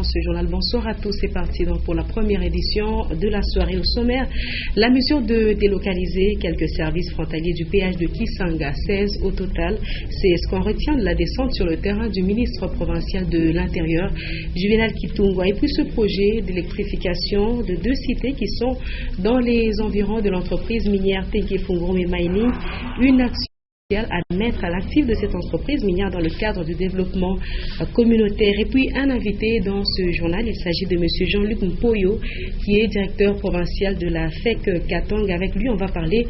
dans ce journal. Bonsoir à tous, c'est parti donc pour la première édition de la soirée. Au sommaire, la mesure de délocaliser quelques services frontaliers du péage de Kisanga, 16 au total. C'est ce qu'on retient de la descente sur le terrain du ministre provincial de l'Intérieur, Juvenal Kitungwa. Et puis ce projet d'électrification de 2 cités qui sont dans les environs de l'entreprise minière Tenke-Fungurume Mining, une action à mettre à l'actif de cette entreprise minière dans le cadre du développement communautaire. Et puis un invité dans ce journal, il s'agit de M. Jean-Luc Mpoyo, qui est directeur provincial de la FEC Katanga. Avec lui, on va parler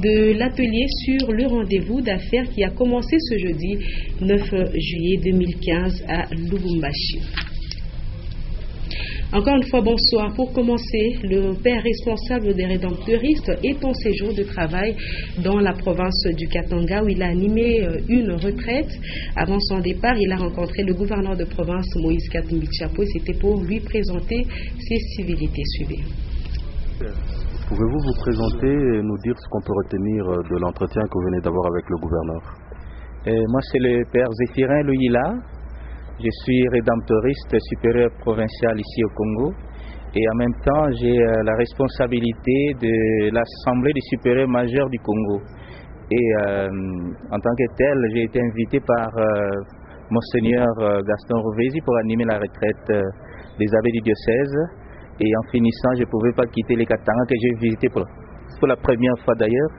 de l'atelier sur le rendez-vous d'affaires qui a commencé ce jeudi 9 juillet 2015 à Lubumbashi. Encore une fois, bonsoir. Pour commencer, le père responsable des rédemptoristes est en séjour de travail dans la province du Katanga où il a animé une retraite. Avant son départ, il a rencontré le gouverneur de province Moïse Katumbi Tchapo et c'était pour lui présenter ses civilités. Suivez. Pouvez-vous vous présenter et nous dire ce qu'on peut retenir de l'entretien que vous venez d'avoir avec le gouverneur? Moi, c'est le père Zéphirin Louila. Je suis rédemptoriste supérieur provincial ici au Congo et en même temps j'ai la responsabilité de l'Assemblée des supérieurs majeurs du Congo. Et en tant que tel, j'ai été invité par Monseigneur Gaston Rovesi pour animer la retraite des abbés du diocèse. Et en finissant, je ne pouvais pas quitter les Katanga que j'ai visité pour la première fois d'ailleurs.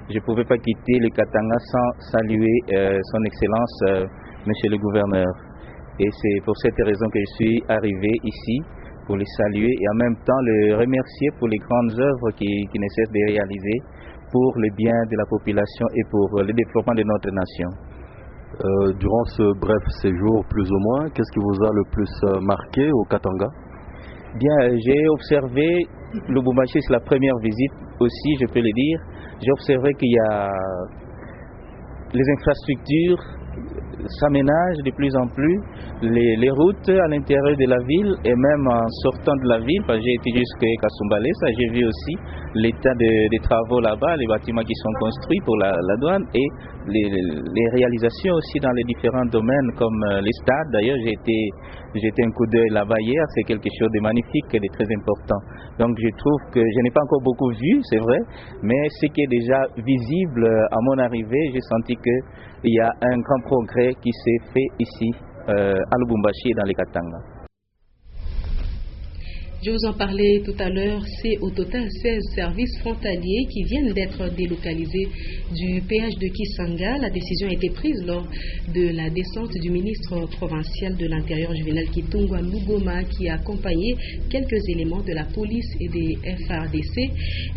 Je ne pouvais pas quitter les Katanga sans saluer son Excellence, Monsieur le Gouverneur. Et c'est pour cette raison que je suis arrivé ici, pour les saluer et en même temps le remercier pour les grandes œuvres qui ne cessent de réaliser pour le bien de la population et pour le développement de notre nation. Durant ce bref séjour, plus ou moins, qu'est-ce qui vous a le plus marqué au Katanga? Bien, j'ai observé, Lubumbashi c'est la première visite aussi, je peux le dire. J'ai observé qu'il y a les infrastructures s'aménagent de plus en plus, les routes à l'intérieur de la ville et même en sortant de la ville, parce que j'ai été jusqu'à Kasumbalé, ça j'ai vu aussi l'état des travaux là-bas, les bâtiments qui sont construits pour la douane et les réalisations aussi dans les différents domaines comme les stades. D'ailleurs j'ai été un coup d'œil là-bas hier, c'est quelque chose de magnifique et de très important. Donc je trouve que je n'ai pas encore beaucoup vu, c'est vrai, mais ce qui est déjà visible à mon arrivée, j'ai senti qu'il y a un grand progrès qui s'est fait ici à Lubumbashi et dans les Katanga. Je vous en parlais tout à l'heure, c'est au total 16 services frontaliers qui viennent d'être délocalisés du péage de Kisanga. La décision a été prise lors de la descente du ministre provincial de l'Intérieur, Juvenal Kitungwa Lugoma, qui a accompagné quelques éléments de la police et des FARDC.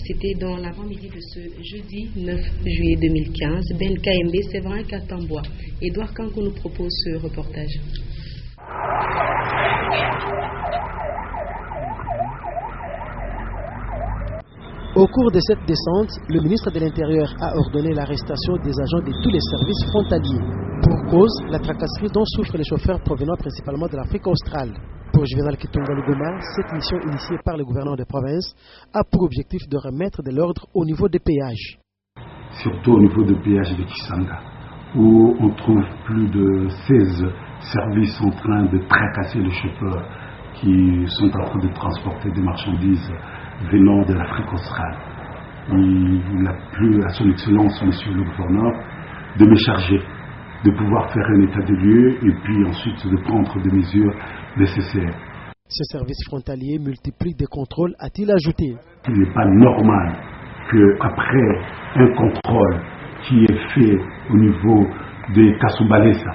C'était dans l'avant-midi de ce jeudi 9 juillet 2015. Ben KMB, Séverin Katambois. Edouard Kanko nous propose ce reportage. Au cours de cette descente, le ministre de l'Intérieur a ordonné l'arrestation des agents de tous les services frontaliers. Pour cause, la tracasserie dont souffrent les chauffeurs provenant principalement de l'Afrique australe. Pour Juvenal Kitungwa Lugoma, cette mission initiée par le gouverneur de province a pour objectif de remettre de l'ordre au niveau des péages. Surtout au niveau du péage de Kisanga, où on trouve plus de 16 services en train de tracasser les chauffeurs qui sont en train de transporter des marchandises venant de l'Afrique australe. Il a plu à son excellence, monsieur le gouverneur, de me charger, de pouvoir faire un état de lieu et puis ensuite de prendre des mesures nécessaires. Ce service frontalier multiplie des contrôles, a-t-il ajouté. Il n'est pas normal qu'après un contrôle qui est fait au niveau de Kasumbalesa,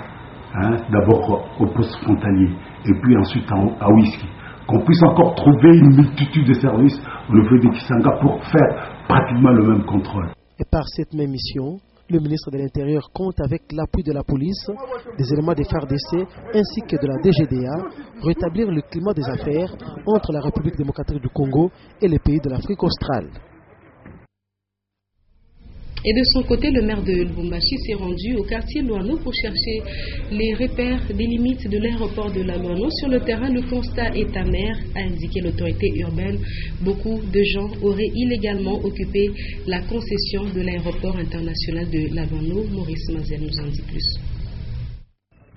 d'abord au poste frontalier et puis ensuite à Whisky, qu'on puisse encore trouver une multitude de services au niveau de Kisanga pour faire pratiquement le même contrôle. Et par cette même mission, le ministre de l'Intérieur compte avec l'appui de la police, des éléments des FARDC ainsi que de la DGDA rétablir le climat des affaires entre la République démocratique du Congo et les pays de l'Afrique australe. Et de son côté, le maire de Lubumbashi s'est rendu au quartier Luano pour chercher les repères des limites de l'aéroport de la Luano. Sur le terrain, le constat est amer, a indiqué l'autorité urbaine. Beaucoup de gens auraient illégalement occupé la concession de l'aéroport international de la Luano. Maurice Mazel nous en dit plus.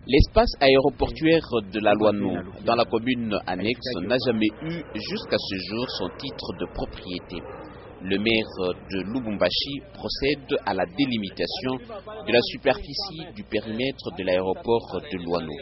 L'espace aéroportuaire de la Loano, dans la commune annexe, n'a jamais eu jusqu'à ce jour son titre de propriété. Le maire de Lubumbashi procède à la délimitation de la superficie du périmètre de l'aéroport de Loano,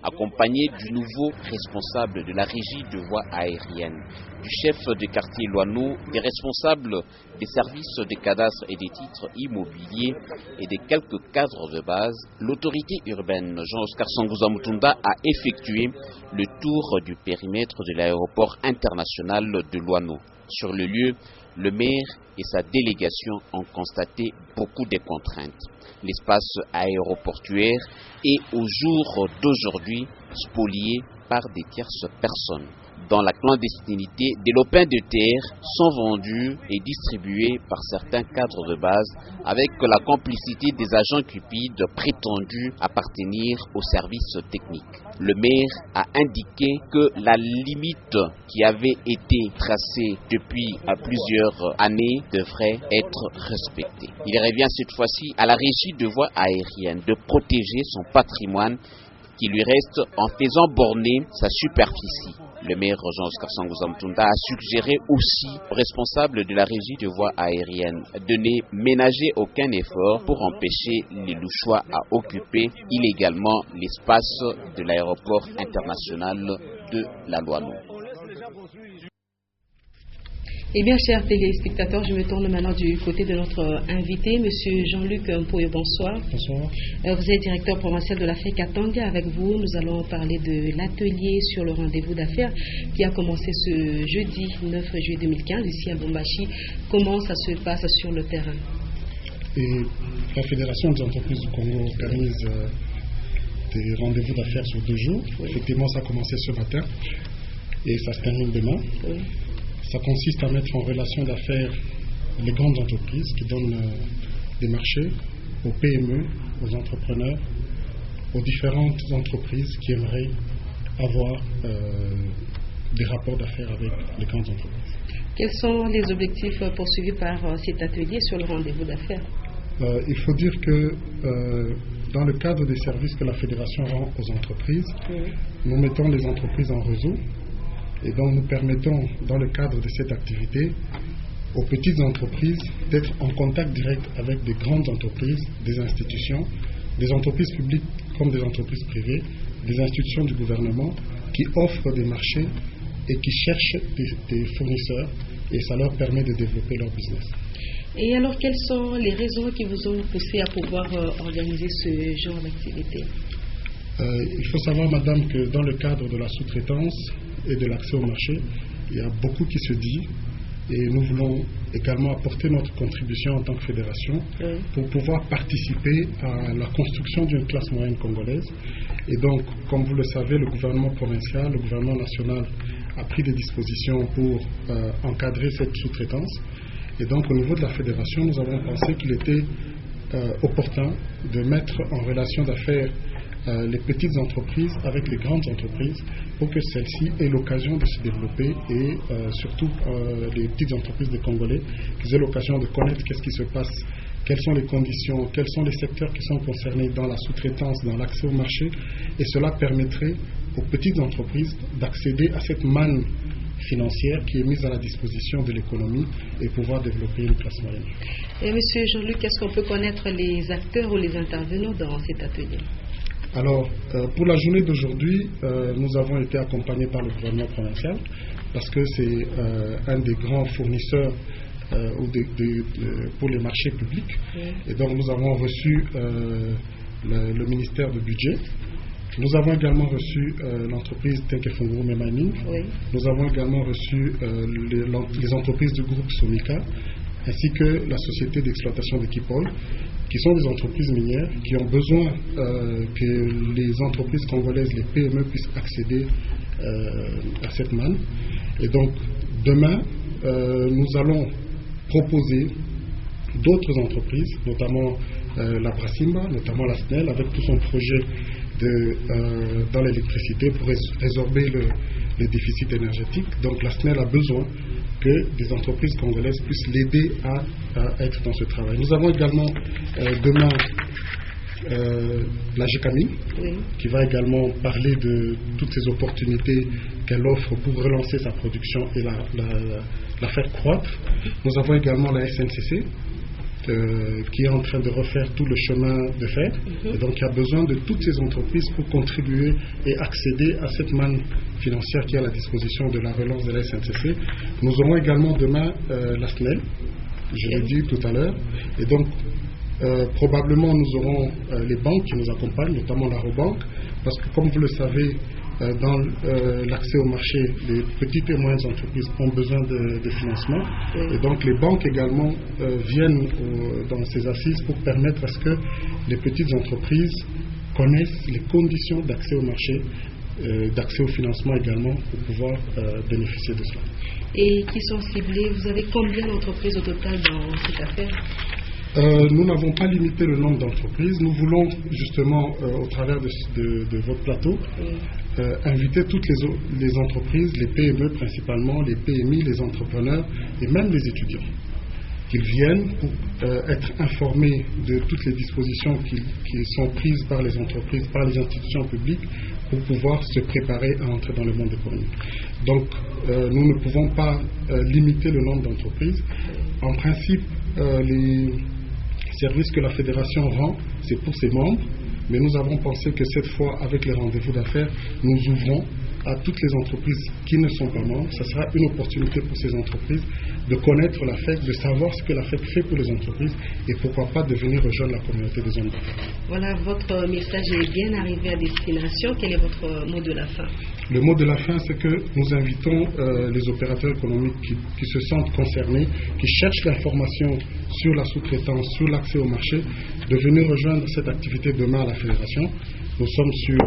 accompagné du nouveau responsable de la régie de voies aériennes, du chef de quartier Loano, des responsables des services de cadastre et des titres immobiliers et de quelques cadres de base. L'autorité urbaine Jean-Oscar Sanguza Mutunda a effectué le tour du périmètre de l'aéroport international de Loano. Sur le lieu, le maire et sa délégation ont constaté beaucoup de contraintes. L'espace aéroportuaire est au jour d'aujourd'hui spolié par des tierces personnes. Dans la clandestinité, des lopins de terre sont vendus et distribués par certains cadres de base avec la complicité des agents cupides prétendus appartenir aux services techniques. Le maire a indiqué que la limite qui avait été tracée depuis plusieurs années devrait être respectée. Il revient cette fois-ci à la régie de voies aériennes de protéger son patrimoine qui lui reste en faisant borner sa superficie. Le maire Jean-Oscar Sanguza Mutunda a suggéré aussi aux responsables de la régie de voies aériennes de ne ménager aucun effort pour empêcher les Louchois à occuper illégalement l'espace de l'aéroport international de la Loano. Eh bien, chers téléspectateurs, je me tourne maintenant du côté de notre invité, M. Jean-Luc Mpoyo. Bonsoir. Bonsoir. Vous êtes directeur provincial de l'Afrique Katanga. Avec vous, nous allons parler de l'atelier sur le rendez-vous d'affaires qui a commencé ce jeudi 9 juillet 2015 ici à Lubumbashi. Comment ça se passe sur le terrain? Et la Fédération des entreprises du Congo organise des rendez-vous d'affaires sur 2 jours. Oui. Effectivement, ça a commencé ce matin et ça se termine demain. Oui. Ça consiste à mettre en relation d'affaires les grandes entreprises qui donnent des marchés aux PME, aux entrepreneurs, aux différentes entreprises qui aimeraient avoir des rapports d'affaires avec les grandes entreprises. Quels sont les objectifs poursuivis par cet atelier sur le rendez-vous d'affaires? Il faut dire que dans le cadre des services que la Fédération rend aux entreprises, nous mettons les entreprises en réseau. Et donc nous permettons, dans le cadre de cette activité, aux petites entreprises d'être en contact direct avec des grandes entreprises, des institutions, des entreprises publiques comme des entreprises privées, des institutions du gouvernement qui offrent des marchés et qui cherchent des fournisseurs, et ça leur permet de développer leur business. Et alors, quelles sont les raisons qui vous ont poussé à pouvoir organiser ce genre d'activité? Il faut savoir, madame, que dans le cadre de la sous-traitance et de l'accès au marché, il y a beaucoup qui se dit et nous voulons également apporter notre contribution en tant que fédération pour pouvoir participer à la construction d'une classe moyenne congolaise. Et donc, comme vous le savez, le gouvernement provincial, le gouvernement national a pris des dispositions pour encadrer cette sous-traitance. Et donc, au niveau de la fédération, nous avons pensé qu'il était opportun de mettre en relation d'affaires les petites entreprises avec les grandes entreprises pour que celles-ci aient l'occasion de se développer et surtout les petites entreprises des Congolais qu'ils aient l'occasion de connaître qu'est-ce qui se passe, quelles sont les conditions, quels sont les secteurs qui sont concernés dans la sous-traitance, dans l'accès au marché, et cela permettrait aux petites entreprises d'accéder à cette manne financière qui est mise à la disposition de l'économie et pouvoir développer une classe moyenne. Et Monsieur Jean-Luc, est-ce qu'on peut connaître les acteurs ou les intervenants dans cet atelier? Alors, pour la journée d'aujourd'hui, nous avons été accompagnés par le gouvernement provincial parce que c'est un des grands fournisseurs pour les marchés publics. Et donc, nous avons reçu le ministère du Budget. Nous avons également reçu l'entreprise Tenkefunguru Mining. Nous avons également reçu les entreprises du groupe Somika, ainsi que la société d'exploitation de Kipol, qui sont des entreprises minières qui ont besoin que les entreprises congolaises, les PME, puissent accéder à cette manne. Et donc, demain, nous allons proposer d'autres entreprises, notamment la Brasimba, notamment la SNEL, avec tout son projet dans l'électricité pour résorber le déficit énergétique. Donc la SNEL a besoin que des entreprises congolaises puissent l'aider à être dans ce travail. Nous avons également demain la GECAMI, qui va également parler de toutes ces opportunités qu'elle offre pour relancer sa production et la faire croître. Nous avons également la SNCC, qui est en train de refaire tout le chemin de fer. Et donc, il y a besoin de toutes ces entreprises pour contribuer et accéder à cette manne financière qui est à la disposition de la relance de la SNCC. Nous aurons également demain la SNEL, je l'ai dit tout à l'heure. Et donc, probablement, nous aurons les banques qui nous accompagnent, notamment la Robank, parce que, comme vous le savez, dans l'accès au marché, les petites et moyennes entreprises ont besoin de financement. Et donc, les banques également viennent dans ces assises pour permettre à ce que les petites entreprises connaissent les conditions d'accès au marché, d'accès au financement également, pour pouvoir bénéficier de cela. Et qui sont ciblées? Vous avez combien d'entreprises au total dans cette affaire? Nous n'avons pas limité le nombre d'entreprises. Nous voulons justement, au travers de votre plateau, inviter toutes les entreprises, les PME principalement, les PMI, les entrepreneurs et même les étudiants, qu'ils viennent pour être informés de toutes les dispositions qui sont prises par les entreprises, par les institutions publiques, pour pouvoir se préparer à entrer dans le monde économique. Donc, nous ne pouvons pas limiter le nombre d'entreprises. En principe, les services que la fédération rend, c'est pour ses membres, mais nous avons pensé que cette fois, avec les rendez-vous d'affaires, nous ouvrons à toutes les entreprises qui ne sont pas membres. Ça sera une opportunité pour ces entreprises de connaître la FEC, de savoir ce que la FEC fait pour les entreprises et pourquoi pas de venir rejoindre la communauté des hommes d'affaires. Voilà, votre message est bien arrivé à destination. Quel est votre mot de la fin? Le mot de la fin, c'est que nous invitons les opérateurs économiques qui se sentent concernés, qui cherchent l'information sur la sous-traitance, sur l'accès au marché, de venir rejoindre cette activité demain à la Fédération. Nous sommes sur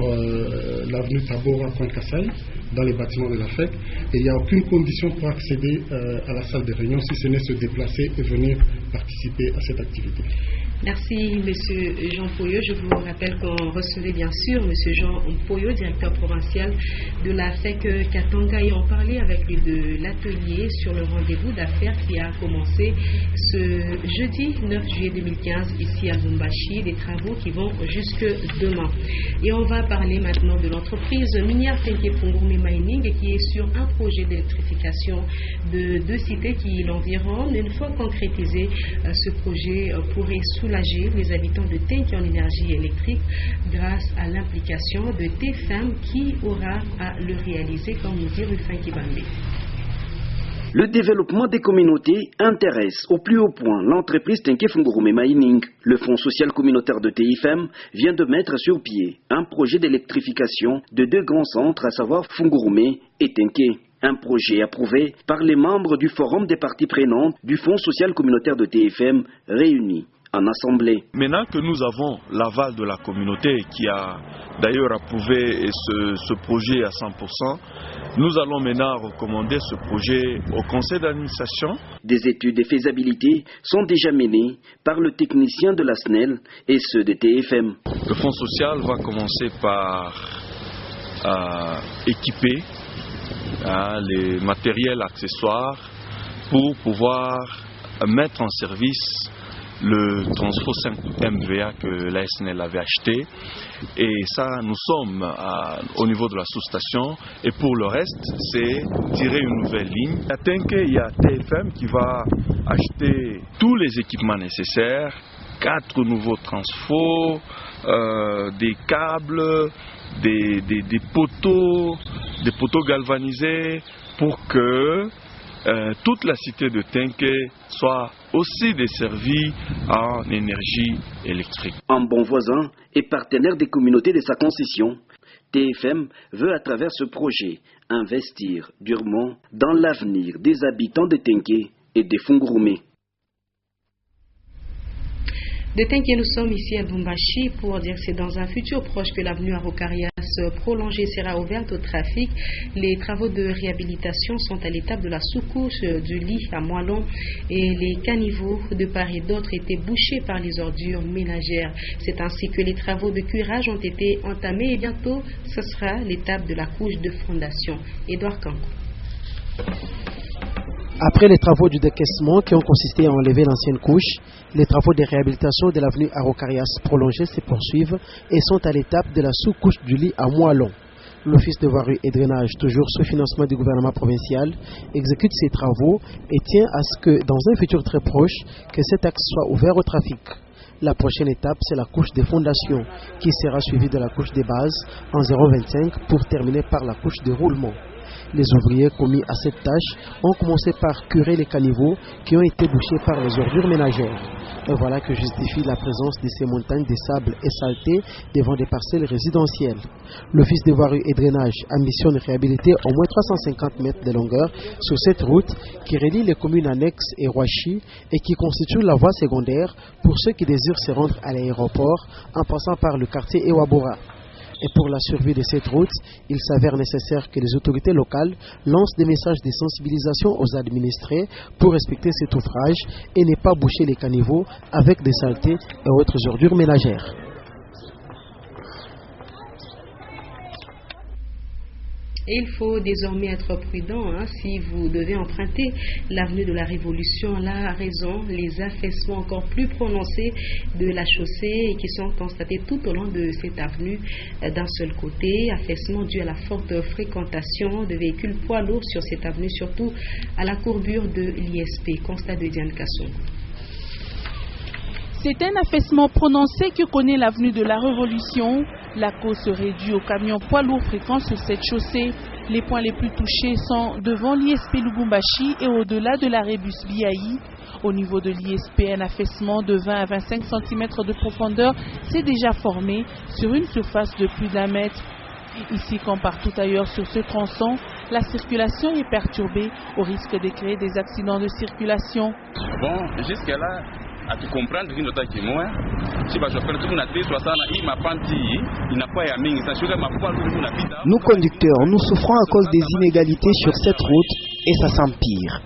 l'avenue Tabora, Coin-Kassaï, dans les bâtiments de la FEC, et il n'y a aucune condition pour accéder à la salle de réunion, si ce n'est se déplacer et venir participer à cette activité. Merci, M. Jean Poyot. Je vous rappelle qu'on recevait bien sûr M. Jean Poyot, directeur provincial de la FEC Katanga, et on parlait avec lui de l'atelier sur le rendez-vous d'affaires qui a commencé ce jeudi 9 juillet 2015 ici à Lubumbashi, des travaux qui vont jusque demain. Et on va parler maintenant de l'entreprise minière Tenke Fungurume Mining, qui est sur un projet d'électrification de 2 cités qui l'environnent. Une fois concrétisé, ce projet pourrait soulager les habitants de Tenke en énergie électrique grâce à l'implication de TFM qui aura à le réaliser, comme nous dit Rufin Kibambe. Le développement des communautés intéresse au plus haut point l'entreprise Tenke Fungurume Mining. Le Fonds social communautaire de TFM vient de mettre sur pied un projet d'électrification de 2 grands centres, à savoir Fungurume et Tenke. Un projet approuvé par les membres du Forum des parties prenantes du Fonds social communautaire de TFM réunis en assemblée. Maintenant que nous avons l'aval de la communauté qui a d'ailleurs approuvé ce projet à 100%, nous allons maintenant recommander ce projet au conseil d'administration. Des études de faisabilité sont déjà menées par le technicien de la SNEL et ceux de TFM. Le Fonds social va commencer par équiper les matériels accessoires pour pouvoir mettre en service le Transfo 5 MVA que la SNEL avait acheté. Et ça, nous sommes au niveau de la sous-station. Et pour le reste, c'est tirer une nouvelle ligne. À Tenke, il y a TFM qui va acheter tous les équipements nécessaires, 4 nouveaux transfos, des câbles, des poteaux galvanisés pour que toute la cité de Tenke soit aussi desservie en énergie électrique. Un bon voisin et partenaire des communautés de sa concession, TFM veut à travers ce projet investir durement dans l'avenir des habitants de Tenke et de Fungurume. De Tenke, nous sommes ici à Lubumbashi pour dire que c'est dans un futur proche que l'avenue Araucarias prolongée sera ouverte au trafic. Les travaux de réhabilitation sont à l'étape de la sous-couche du lit à Moilon et les caniveaux de part et d'autre étaient bouchés par les ordures ménagères. C'est ainsi que les travaux de curage ont été entamés et bientôt ce sera l'étape de la couche de fondation. Édouard Kanko. Après les travaux du décaissement qui ont consisté à enlever l'ancienne couche, les travaux de réhabilitation de l'avenue Araucarias prolongée se poursuivent et sont à l'étape de la sous-couche du lit à moellons. L'Office de voirie et drainage, toujours sous financement du gouvernement provincial, exécute ces travaux et tient à ce que, dans un futur très proche, que cet axe soit ouvert au trafic. La prochaine étape, c'est la couche des fondations, qui sera suivie de la couche des bases en 0,25 pour terminer par la couche de roulement. Les ouvriers commis à cette tâche ont commencé par curer les caniveaux qui ont été bouchés par les ordures ménagères. Et voilà que justifie la présence de ces montagnes de sable et saleté devant des parcelles résidentielles. L'Office de voirie et drainage ambitionne réhabiliter au moins 350 mètres de longueur sur cette route qui relie les communes annexes et Roachi et qui constitue la voie secondaire pour ceux qui désirent se rendre à l'aéroport en passant par le quartier Ewabora. Et pour la survie de cette route, il s'avère nécessaire que les autorités locales lancent des messages de sensibilisation aux administrés pour respecter cet ouvrage et ne pas boucher les caniveaux avec des saletés et autres ordures ménagères. Et il faut désormais être prudent si vous devez emprunter l'avenue de la Révolution. La raison, les affaissements encore plus prononcés de la chaussée et qui sont constatés tout au long de cette avenue d'un seul côté. Affaissements dus à la forte fréquentation de véhicules poids lourds sur cette avenue, surtout à la courbure de l'ISP. Constat de Diane Kassongo. C'est un affaissement prononcé que connaît l'avenue de la Révolution. La cause serait due aux camions poids lourds fréquents sur cette chaussée. Les points les plus touchés sont devant l'ISP Lubumbashi et au-delà de la Rébus Biaï. Au niveau de l'ISP, un affaissement de 20 à 25 cm de profondeur s'est déjà formé sur une surface de plus d'1 mètre. Ici, comme partout ailleurs sur ce tronçon, la circulation est perturbée au risque de créer des accidents de circulation. Bon, jusque-là, à tout comprendre, nous conducteurs, nous souffrons à cause des inégalités sur cette route et ça s'empire.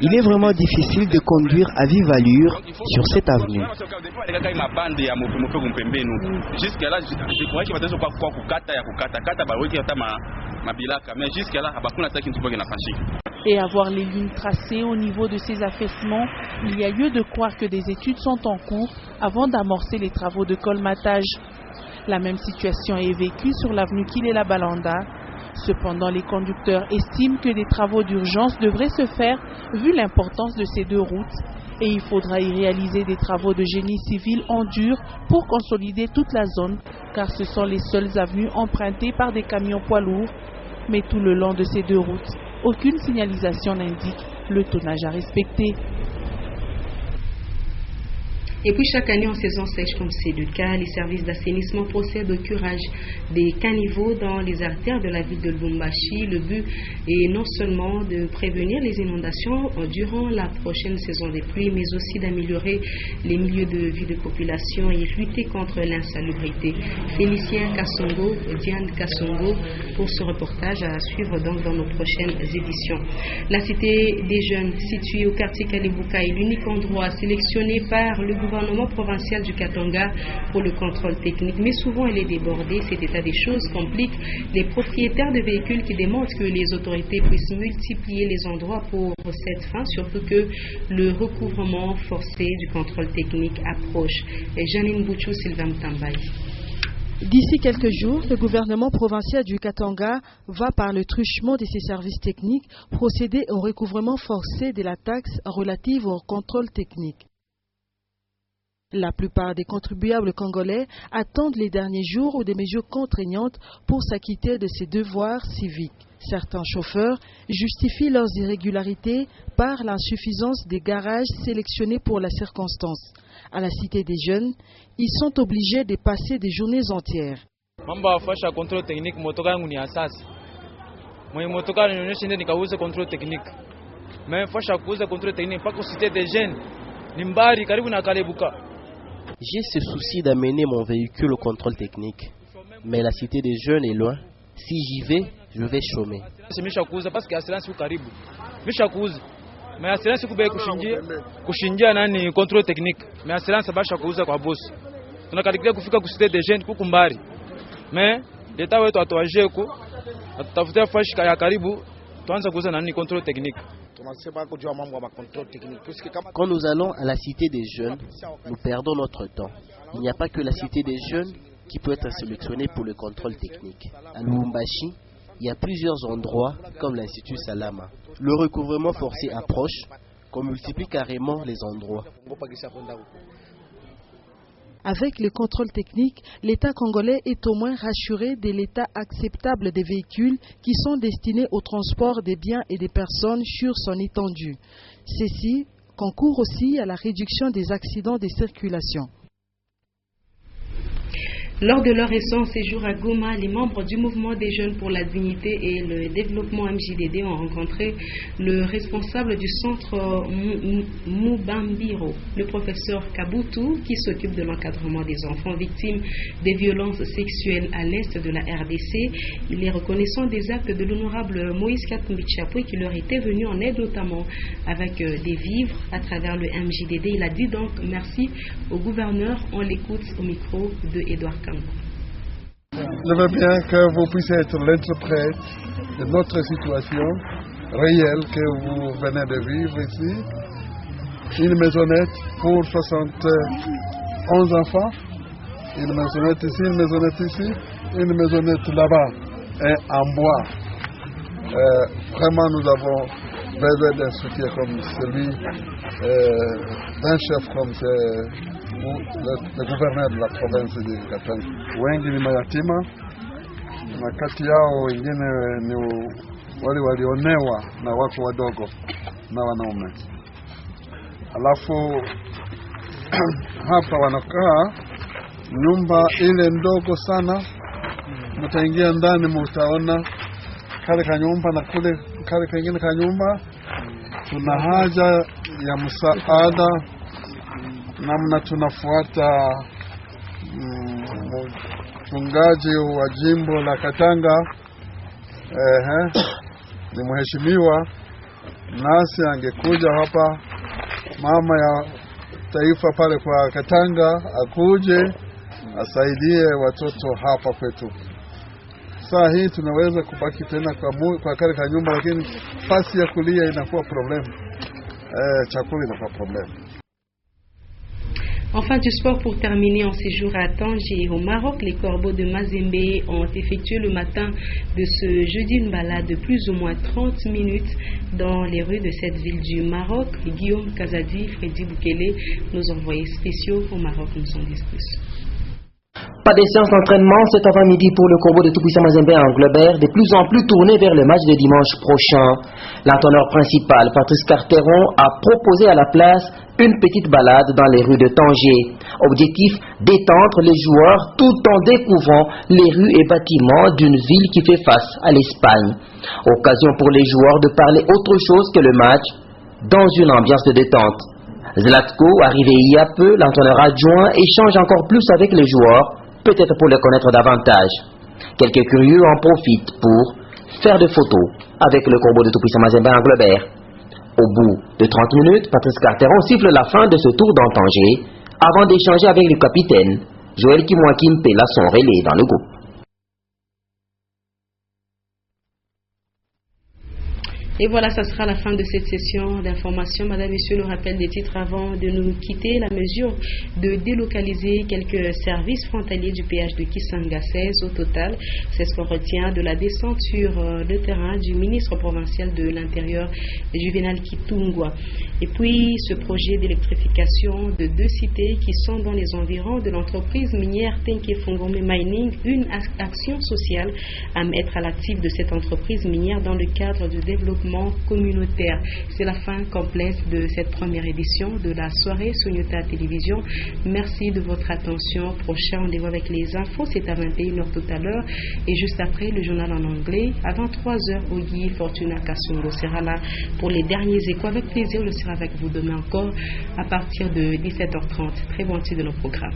Il est vraiment difficile de conduire à vive allure sur cette avenue. Et avoir les lignes tracées au niveau de ces affaissements, il y a lieu de croire que des études sont en cours avant d'amorcer les travaux de colmatage. La même situation est vécue sur l'avenue Kilela Balanda. Cependant, les conducteurs estiment que des travaux d'urgence devraient se faire vu l'importance de ces deux routes et il faudra y réaliser des travaux de génie civil en dur pour consolider toute la zone car ce sont les seules avenues empruntées par des camions poids lourds. Mais tout le long de ces deux routes, aucune signalisation n'indique le tonnage à respecter. Et puis chaque année en saison sèche comme c'est le cas, les services d'assainissement procèdent au curage des caniveaux dans les artères de la ville de Lubumbashi. Le but est non seulement de prévenir les inondations durant la prochaine saison des pluies, mais aussi d'améliorer les milieux de vie de population et lutter contre l'insalubrité. Félicien Kassongo, Diane Kassongo pour ce reportage à suivre donc dans nos prochaines éditions. La cité des jeunes située au quartier Kalibuka est l'unique endroit sélectionné par le gouvernement provincial du Katanga pour le contrôle technique, mais souvent elle est débordée. Cet état des choses complique les propriétaires de véhicules qui demandent que les autorités puissent multiplier les endroits pour cette fin, surtout que le recouvrement forcé du contrôle technique approche. Janine Bouchou, Sylvain Tambaye. D'ici quelques jours, le gouvernement provincial du Katanga va, par le truchement de ses services techniques, procéder au recouvrement forcé de la taxe relative au contrôle technique. La plupart des contribuables congolais attendent les derniers jours ou des mesures contraignantes pour s'acquitter de ces devoirs civiques. Certains chauffeurs justifient leurs irrégularités par l'insuffisance des garages sélectionnés pour la circonstance. À la Cité des Jeunes, ils sont obligés de passer des journées entières. J'ai ce souci d'amener mon véhicule au contrôle technique, mais la Cité des Jeunes est loin. Si j'y vais, je vais chômer. Mais assurance kubaya kushingia nani control technique mais assurance basha kuuza kwa boss tunakadikia kufika kusite de jeune kukumbari mais leta wetu atuaje ko atutafutia fashi ya karibu tuanza kuuza nani contrôle technique. Quand nous allons à la cité des jeunes, nous perdons notre temps. Il n'y a pas que la cité des jeunes qui peut être sélectionnée pour le contrôle technique. À Lubumbashi, il y a plusieurs endroits comme l'Institut Salama. Le recouvrement forcé approche, qu'on multiplie carrément les endroits. Avec le contrôle technique, l'État congolais est au moins rassuré de l'état acceptable des véhicules qui sont destinés au transport des biens et des personnes sur son étendue. Ceci concourt aussi à la réduction des accidents de circulation. Lors de leur récent séjour à Goma, les membres du mouvement des jeunes pour la dignité et le développement MJDD ont rencontré le responsable du centre Mubambiro, le professeur Kabutu, qui s'occupe de l'encadrement des enfants victimes des violences sexuelles à l'est de la RDC. Il est reconnaissant des actes de l'honorable Moïse Katumbi Chapoué qui leur était venu en aide, notamment avec des vivres à travers le MJDD. Il a dit donc merci au gouverneur. On l'écoute au micro de Edouard Kambo. Je veux bien que vous puissiez être l'interprète de notre situation réelle que vous venez de vivre ici. Une maisonnette pour 71 enfants. Une maisonnette ici, une maisonnette ici, une maisonnette là-bas et en bois. Vraiment, nous avons besoin d'un soutien comme celui d'un chef comme le gouverneur de la province de Katanga. Wengi ni mayatima na kati yao wengine ni wale walionewa na watu wadogo na wanaume. Alafu hapa wanakaa nyumba ile ndogo sana, mtaingia ndani mtaona kale kanyumba na kule kale kengine kanyumba. Tuna haja ya msaada namna tunafuata mchungaji wa jimbo la Katanga ni mheshimiwa, nasi angekuja hapa, mama ya taifa pale kwa Katanga akuje asaidie watoto hapa kwetu. Saa hii tunaweza kubaki tena kwa kale ka nyumba, lakini fasi ya kulia inakuwa problem, chakula inakuwa problem. Enfin, du sport pour terminer en séjour à Tanger au Maroc. Les Corbeaux de Mazembe ont effectué le matin de ce jeudi une balade de plus ou moins 30 minutes dans les rues de cette ville du Maroc. Guillaume Kazadi, Freddy Boukele, nos envoyés spéciaux au Maroc, nous en disent plus. Pas de séance d'entraînement cet avant-midi pour le Corbeau de Tukwisa Mazembe à Anglebert, de plus en plus tourné vers le match de dimanche prochain. L'entraîneur principal, Patrice Carteron, a proposé à la place une petite balade dans les rues de Tanger. Objectif, détendre les joueurs tout en découvrant les rues et bâtiments d'une ville qui fait face à l'Espagne. Occasion pour les joueurs de parler autre chose que le match dans une ambiance de détente. Zlatko, arrivé il y a peu, l'entraîneur adjoint, échange encore plus avec les joueurs, peut-être pour les connaître davantage. Quelques curieux en profitent pour faire des photos avec le Corbeau de Tukwisa Mazembe à Anglebert. Au bout de 30 minutes, Patrice Carteron siffle la fin de ce tour dans Tanger avant d'échanger avec le capitaine Joël Kimwakim Pela, son relais dans le groupe. Et voilà, ça sera la fin de cette session d'information. Madame, Monsieur, le rappel des titres avant de nous quitter. La mesure de délocaliser quelques services frontaliers du péage de Kisanga 16 au total. C'est ce qu'on retient de la descente sur le terrain du ministre provincial de l'Intérieur, Juvenal Kitungwa. Et puis, ce projet d'électrification de 2 cités qui sont dans les environs de l'entreprise minière Tenke Fongome Mining, une action sociale à mettre à l'actif de cette entreprise minière dans le cadre du développement communautaire. C'est la fin complète de cette première édition de la soirée Sonyota Télévision. Merci de votre attention. Prochain rendez-vous avec les infos, c'est à 21h tout à l'heure. Et juste après, le journal en anglais. À 23h, Ogi Fortuna Kasongo sera là pour les derniers échos. Avec plaisir, je serai avec vous demain encore à partir de 17h30. Très bon titre de nos programmes.